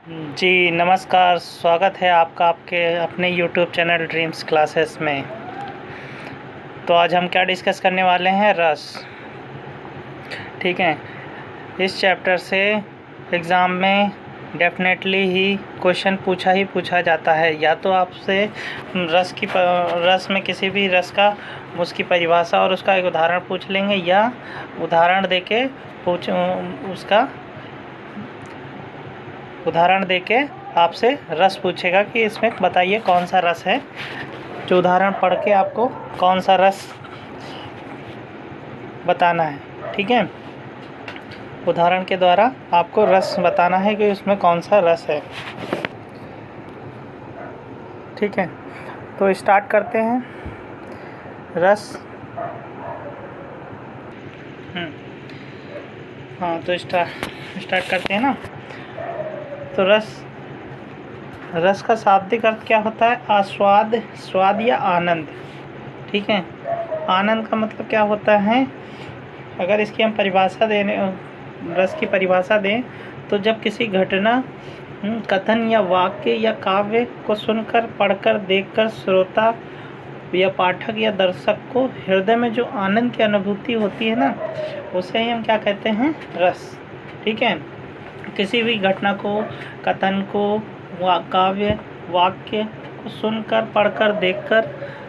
जी नमस्कार, स्वागत है आपका आपके अपने यूट्यूब चैनल ड्रीम्स क्लासेस में। तो आज हम क्या डिस्कस करने वाले हैं, रस। ठीक है, इस चैप्टर से एग्ज़ाम में डेफिनेटली ही क्वेश्चन पूछा जाता है। या तो आपसे रस में किसी भी रस का उसकी परिभाषा और उसका एक उदाहरण पूछ लेंगे, या उदाहरण देके आपसे रस पूछेगा कि इसमें बताइए कौन सा रस है। जो उदाहरण पढ़ के आपको कौन सा रस बताना है, ठीक है। उदाहरण के द्वारा आपको रस बताना है कि उसमें कौन सा रस है, ठीक है। तो स्टार्ट करते हैं। रस हाँ, तो स्टार्ट करते हैं ना। तो रस का शाब्दिक अर्थ क्या होता है? आस्वाद, स्वाद या आनंद, ठीक है। आनंद का मतलब क्या होता है? अगर इसकी हम परिभाषा रस की परिभाषा दें तो जब किसी घटना, कथन या वाक्य या काव्य को सुनकर, पढ़कर, देखकर श्रोता या पाठक या दर्शक को हृदय में जो आनंद की अनुभूति होती है ना, उसे ही हम क्या कहते हैं? रस, ठीक है। किसी भी घटना को, कथन को, काव्य, वाक्य को सुनकर, पढ़कर, देखकर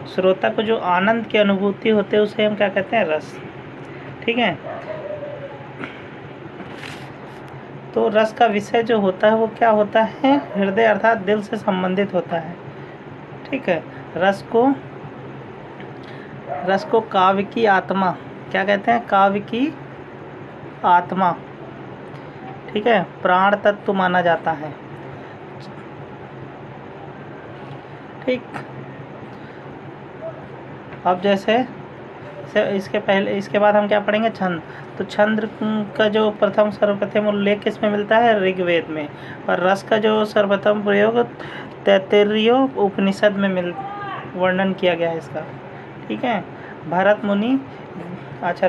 श्रोता को जो आनंद की अनुभूति होती है उसे हम क्या कहते हैं? रस, ठीक है। तो रस का विषय जो होता है वो क्या होता है? हृदय अर्थात दिल से संबंधित होता है, ठीक है। रस को काव्य की आत्मा क्या कहते हैं? काव्य की आत्मा, ठीक है, प्राण तत्व माना जाता है, ठीक। अब जैसे इसके बाद हम क्या पढ़ेंगे? छंद। तो छंद का जो प्रथम सर्वप्रथम उल्लेख किसमें मिलता है? ऋग्वेद में। और रस का जो सर्वप्रथम प्रयोग तैत्तिरीय उपनिषद में वर्णन किया गया है इसका, ठीक है। भरत मुनि, अच्छा,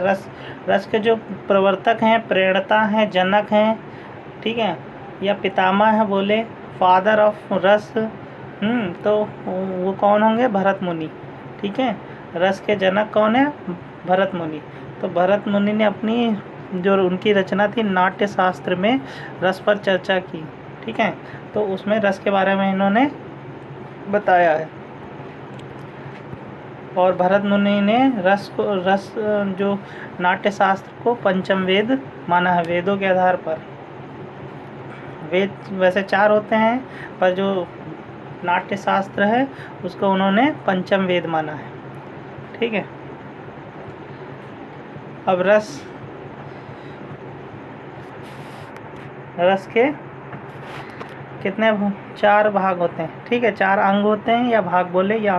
रस के जो प्रवर्तक हैं, प्रेरणता हैं, जनक हैं, ठीक है, या पितामह है बोले, फादर ऑफ रस, तो वो कौन होंगे? भरत मुनि, ठीक है। रस के जनक कौन है? भरत मुनि। तो भरत मुनि ने अपनी जो उनकी रचना थी नाट्य शास्त्र में रस पर चर्चा की, ठीक है। तो उसमें रस के बारे में इन्होंने बताया है। और भरत मुनि ने रस जो नाट्य शास्त्र को पंचम वेद माना है, वेदों के आधार पर। वेद वैसे 4 होते हैं, पर जो नाट्य शास्त्र है उसको उन्होंने पंचम वेद माना है, ठीक है। अब रस के कितने 4 भाग होते हैं, ठीक है। 4 अंग होते हैं, या भाग बोले या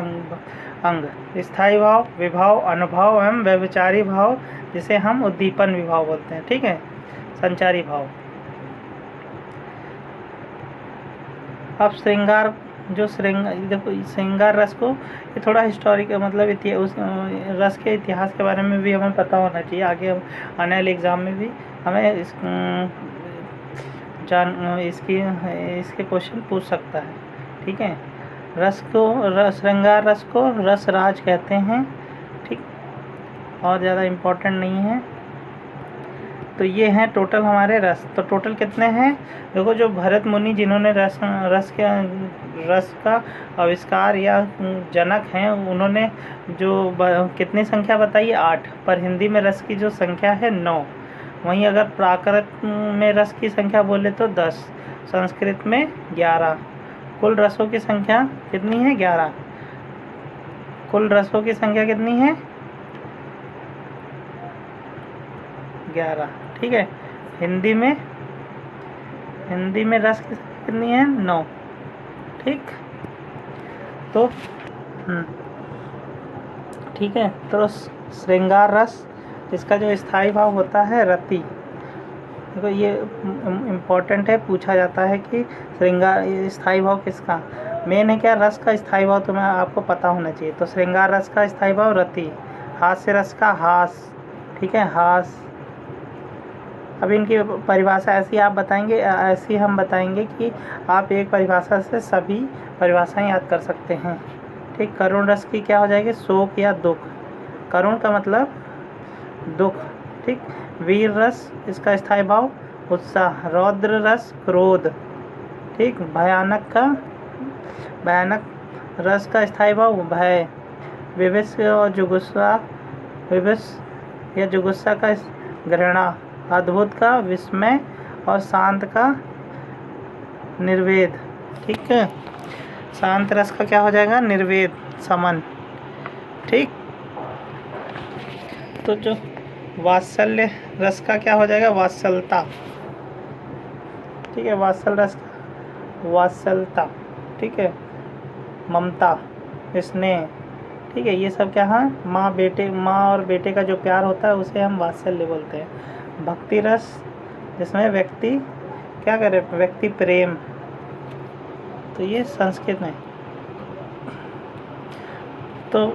अंग। स्थायी भाव, विभाव, अनुभाव एवं व्यभिचारी भाव, जिसे हम उद्दीपन विभाव बोलते हैं, ठीक है, संचारी भाव। अब श्रृंगार देखो, श्रृंगार रस को, ये थोड़ा हिस्टोरिक मतलब उस रस के इतिहास के बारे में भी हमें पता होना चाहिए। आगे हम आने वाले एग्ज़ाम में भी हमें इसके क्वेश्चन पूछ सकता है, ठीक है। श्रृंगार रस को रसराज कहते हैं, ठीक, और ज़्यादा इम्पोर्टेंट नहीं है। तो ये हैं टोटल हमारे रस। तो टोटल कितने हैं? देखो, जो भरत मुनि जिन्होंने रस का आविष्कार या जनक हैं, उन्होंने जो कितनी संख्या बताई? 8। पर हिंदी में रस की जो संख्या है 9। वहीं अगर प्राकृत में रस की संख्या बोले तो 10, संस्कृत में 11। कुल रसों की संख्या कितनी है? 11। कुल रसों की संख्या कितनी है? 11, ठीक है। हिंदी में रस की संख्या कितनी है? 9, ठीक। तो ठीक है। तो श्रृंगार रस, इसका जो स्थायी भाव होता है रति। देखो, ये इम्पोर्टेंट है, पूछा जाता है कि श्रृंगार स्थायी भाव किसका मेन है? क्या रस का स्थायी भाव तुम्हें आपको पता होना चाहिए। तो श्रृंगार रस का स्थायी भाव रति। हास्य रस का हास, ठीक है, हास। अब इनकी परिभाषा ऐसी आप बताएंगे, ऐसी हम बताएंगे कि आप एक परिभाषा से सभी परिभाषाएं याद कर सकते हैं। ठीक, करुण रस की क्या हो जाएगी? शोक या दुख। करुण का मतलब दुख। ठीक, वीर रस इसका स्थायी भाव उत्साह। रौद्र रस क्रोध। ठीक, भयानक रस का स्थायी भाव भय। विवश और जुगुस्सा, विवश या जुगुस्सा का घृणा। अद्भुत का विस्मय और शांत का निर्वेद। ठीक है, शांत रस का क्या हो जाएगा? निर्वेद, समन। ठीक, तो जो वात्सल्य रस का क्या हो जाएगा? वात्सलता। ठीक है, वात्सल रस का वात्सलता। ठीक है, ममता, स्नेह। ठीक है, ये सब क्या है? माँ और बेटे का जो प्यार होता है उसे हम वात्सल्य बोलते हैं। भक्ति रस जिसमें व्यक्ति क्या करे? व्यक्ति प्रेम। तो ये संस्कृत में। तो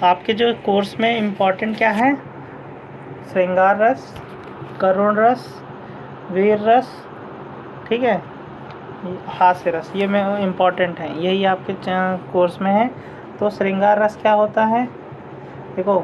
आपके जो कोर्स में इम्पोर्टेंट क्या है? श्रृंगार रस, करुण रस, वीर रस, ठीक है, हास्य रस, ये में इम्पोर्टेंट है, यही आपके कोर्स में है। तो श्रृंगार रस क्या होता है? देखो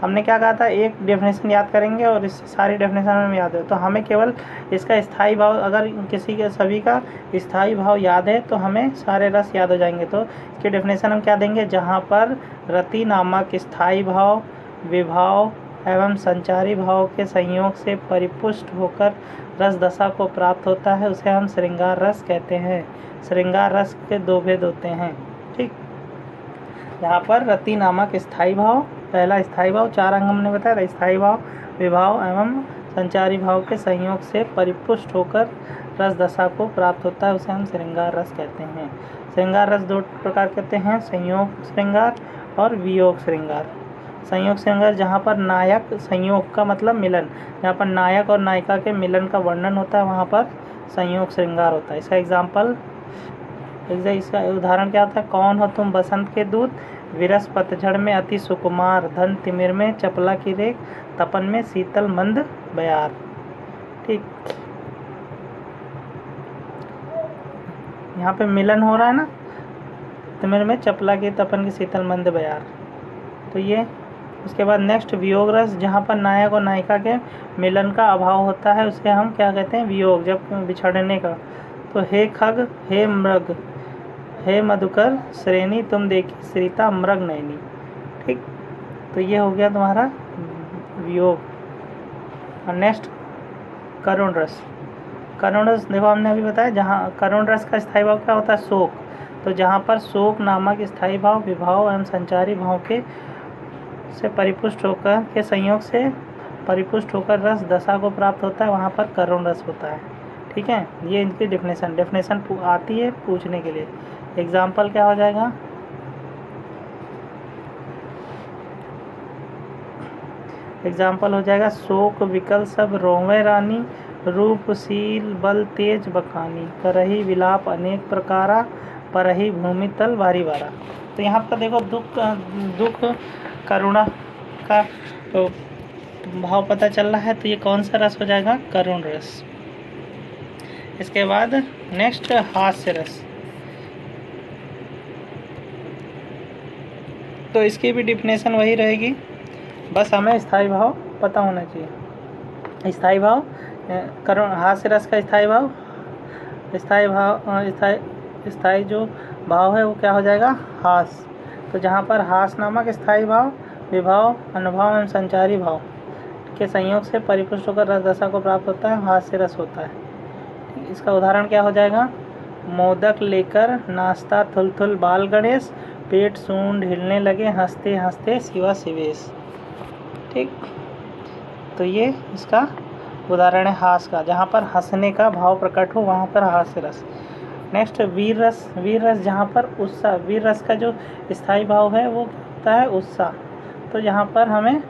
हमने क्या कहा था, एक डेफिनेशन याद करेंगे और इससे सारी डेफिनेशन हमें याद है। तो हमें केवल इसका स्थायी भाव, अगर किसी के सभी का स्थायी भाव याद है तो हमें सारे रस याद हो जाएंगे। तो इसकी डेफिनेशन हम क्या देंगे? जहाँ पर रति नामक स्थायी भाव, विभाव एवं संचारी भाव के संयोग से परिपुष्ट होकर रस दशा को प्राप्त होता है, उसे हम श्रृंगार रस कहते हैं। श्रृंगार रस के दो भेद होते हैं। ठीक, यहाँ पर रति नामक स्थायी भाव, पहला स्थायी भाव, 4 अंग हमने बताया, स्थायी भाव, विभाव एवं संचारी भाव के संयोग से परिपुष्ट होकर रस दशा को प्राप्त होता है, उसे हम श्रृंगार रस कहते हैं। श्रृंगार रस 2 प्रकार कहते हैं, संयोग श्रृंगार और वियोग श्रृंगार। संयोग श्रृंगार जहाँ पर नायक, संयोग का मतलब मिलन, जहाँ पर नायक और नायिका के मिलन का वर्णन होता है वहाँ पर संयोग श्रृंगार होता है। इसका इसका उदाहरण क्या होता है? कौन हो तुम बसंत के दूत, विरस पतझड़ में अति सुकुमार, धन तिमिर में चपला की रेख, तपन में शीतल मंद बयार। ठीक, यहाँ पे मिलन हो रहा है ना, तिमिर में चपला की, तपन की, शीतल मंद बयार। तो ये उसके बाद नेक्स्ट वियोग रस, जहाँ पर नायक और नायिका के मिलन का अभाव होता है उसे हम क्या कहते हैं? वियोग, जब बिछड़ने का। तो हे खग, हे मृग, हे मधुकर श्रेणी, तुम देखी श्रीता मृग नैनी। ठीक, तो ये हो गया तुम्हारा वियोग। और नेक्स्ट करुण रस। करुण रस देखो हमने अभी बताया, जहाँ करुण रस का स्थायी भाव क्या होता है? शोक। तो जहाँ पर शोक नामक स्थायी भाव, विभाव एवं संचारी भाव के से परिपुष्ट होकर के संयोग से परिपुष्ट होकर रस दशा को प्राप्त होता है, वहाँ पर करुण रस होता है। ठीक है, ये इनकी डेफिनेशन आती है पूछने के लिए। एग्जाम्पल क्या हो जाएगा? एग्जाम्पल हो जाएगा, शोक विकल सब रोवे रानी, रूपशील बल तेज बखानी, करही विलाप अनेक प्रकारा, परही भूमि तल भारी बारा। तो यहाँ पर देखो दुख करुणा का तो भाव पता चल रहा है, तो ये कौन सा रस हो जाएगा? करुण रस। इसके बाद नेक्स्ट हास्य रस। तो इसकी भी डिफिनेशन वही रहेगी, बस हमें स्थायी भाव पता होना चाहिए। स्थायी भाव, करुण हास्य रस का स्थायी भाव, स्थायी जो भाव है वो क्या हो जाएगा? हास। तो जहाँ पर हास नामक स्थायी भाव, विभाव, अनुभव एवं संचारी भाव के संयोग से परिपुष्ट होकर रस दशा को प्राप्त होता है, हास्य रस होता है। इसका उदाहरण क्या हो जाएगा? मोदक लेकर नाश्ता थुल बाल गणेश, पेट सूंड हिलने लगे हंसते हंसते शिवा शिवेश। ठीक, तो ये इसका उदाहरण है हास का, जहाँ पर हंसने का भाव प्रकट हो वहाँ पर हास्य रस। नेक्स्ट वीर रस। वीर रस जहाँ पर उत्साह, वीर रस का जो स्थायी भाव है वो होता है उत्साह। तो जहाँ पर हमें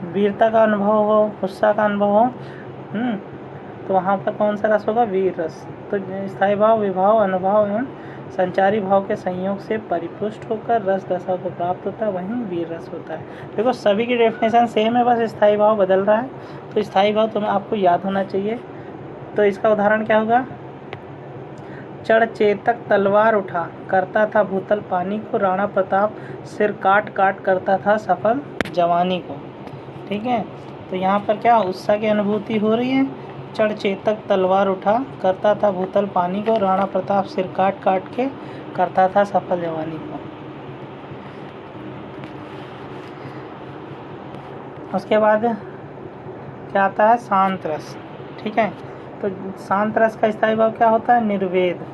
वीरता का अनुभव हो, उत्साह का अनुभव हो, तो वहाँ पर कौन सा रस होगा? वीर रस। तो स्थायी भाव, विभाव, अनुभव एवं संचारी भाव के संयोग से परिपुष्ट होकर रस दशा को प्राप्त होता है, वहीं वीर रस होता है। देखो सभी की डेफिनेशन सेम है, बस स्थायी भाव बदल रहा है। तो स्थायी भाव तुम्हें आपको याद होना चाहिए। तो इसका उदाहरण क्या होगा? चढ़ चेतक तलवार उठा, करता था भूतल पानी को, राणा प्रताप सिर काट काट करता था सफल जवानी को। ठीक है, तो यहाँ पर क्या उत्साह की अनुभूति हो रही है। चढ़ चेतक तलवार उठा, करता था भूतल पानी को, राणा प्रताप सिर काट काट के करता था सफल जवानी को। उसके बाद क्या आता है? शांत रस। ठीक है, तो शांत रस का स्थायी भाव क्या होता है? निर्वेद।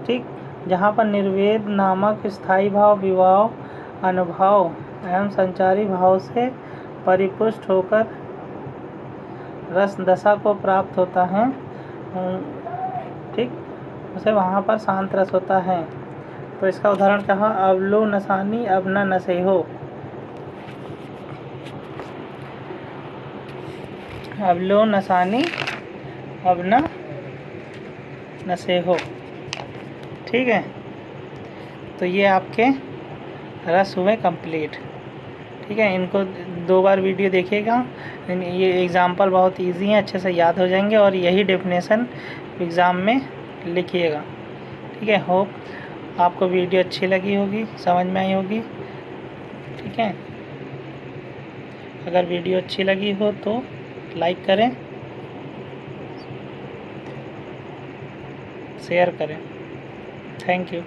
ठीक, जहाँ पर निर्वेद नामक स्थायी भाव विवाह, अनुभव एवं संचारी भाव से परिपुष्ट होकर रस दशा को प्राप्त होता है, ठीक, उसे वहाँ पर शांत रस होता है। तो इसका उदाहरण क्या है? अवलो नसानी अब न नशे हो, अवलो नसानी अब न नशे हो। ठीक है, तो ये आपके रस हुए कंप्लीट। ठीक है, इनको 2 बार वीडियो देखिएगा। ये एग्ज़ाम्पल बहुत इजी है, अच्छे से याद हो जाएंगे और यही डेफिनेशन एग्ज़ाम में लिखिएगा। ठीक है, होप आपको वीडियो अच्छी लगी होगी, समझ में आई होगी। ठीक है, अगर वीडियो अच्छी लगी हो तो लाइक करें, शेयर करें। Thank you.